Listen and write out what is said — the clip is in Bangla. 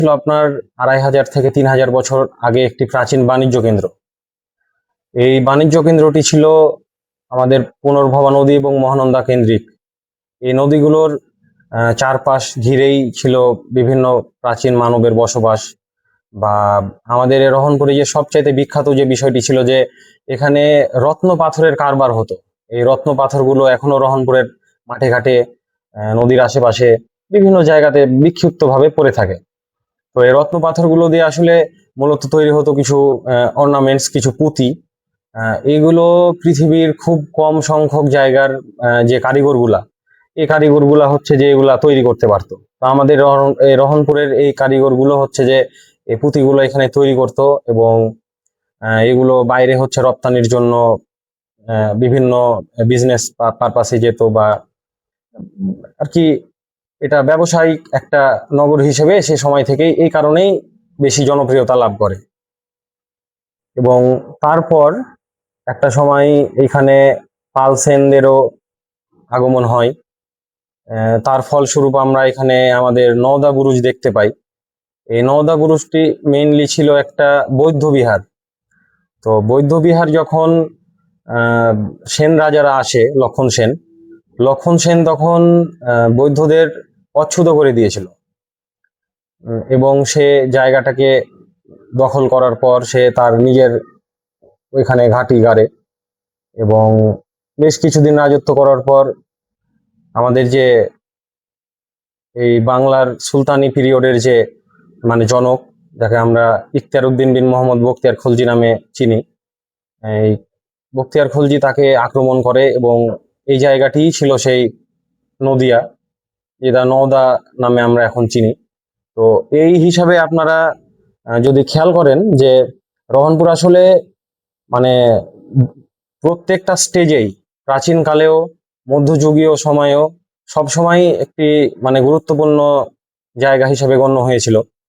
ছিল আপনার 2500 থেকে 3000 বছর আগে একটি প্রাচীন বাণিজ্য কেন্দ্র। এই বাণিজ্য কেন্দ্রটি ছিল আমাদের পুনর্ভবা নদী এবং মহানন্দা কেন্দ্রিক। এই নদীগুলোর চারপাশ ঘিরেই ছিল বিভিন্ন প্রাচীন মানবের বসবাস। বা আমাদের এই রহনপুরে যে সবচাইতে বিখ্যাত যে বিষয়টি ছিল যে এখানে রত্ন পাথরের কারবার হতো। এই রত্ন পাথরগুলো এখনো রহনপুরের মাঠে ঘাটে, নদীর আশেপাশে বিভিন্ন জায়গাতে বিক্ষিপ্তভাবে পড়ে থাকে। তো এই রত্ন পাথরগুলো দিয়ে আসলে মূলত তৈরি হতো কিছু অর্নামেন্টস, কিছু পুঁতি। এইগুলো পৃথিবীর খুব কম সংখ্যক জায়গার যে কারিগরগুলা, এই কারিগরগুলা হচ্ছে যে এগুলা তৈরি করতে পারতো। তো আমাদের এই রহনপুরের এই কারিগরগুলো হচ্ছে যে এই পুঁতিগুলো এখানে তৈরি করতো এবং এগুলো বাইরে হচ্ছে রপ্তানির জন্য বিভিন্ন বিজনেস পারপাসে যেত, বা আর কি এটা ব্যবসায়িক একটা নগর হিসেবে সে সময় থেকেই এই কারণেই বেশি জনপ্রিয়তা লাভ করে। এবং তারপর একটা সময় এখানে পাল সেনদেরও আগমন হয়। তার ফলস্বরূপ আমরা এখানে আমাদের নওদা বুরুজ দেখতে পাই। এই নওদা বুরুজটি মেইনলি ছিল একটা বৌদ্ধ বিহার। তো বৌদ্ধ বিহার যখন সেন রাজারা আসে, লক্ষণ সেন তখন বৌদ্ধদের অচ্ছুত করে দিয়েছিল এবং সে জায়গাটাকে দখল করার পর সে তার নিজের ওইখানে ঘাঁটি গাড়ে এবং বেশ কিছুদিন রাজত্ব করার পর আমাদের যে এই বাংলার সুলতানি পিরিয়ডের যে জনক, যাকে আমরা ইখতিয়ার উদ্দিন বিন মোহাম্মদ বখতিয়ার খলজি নামে চিনি, এই বখতিয়ার খলজি তাকে আক্রমণ করে এবং এই জায়গাটি ছিল সেই নদিয়া, যেটা নওদা নামে আমরা এখন চিনি। তো এই হিসাবে আপনারা যদি খেয়াল করেন যে রহনপুর আসলে মানে প্রত্যেকটা স্টেজেই, প্রাচীনকালেও মধ্যযুগীয় সময়েও সবসময় একটি গুরুত্বপূর্ণ জায়গা হিসেবে গণ্য হয়েছিল।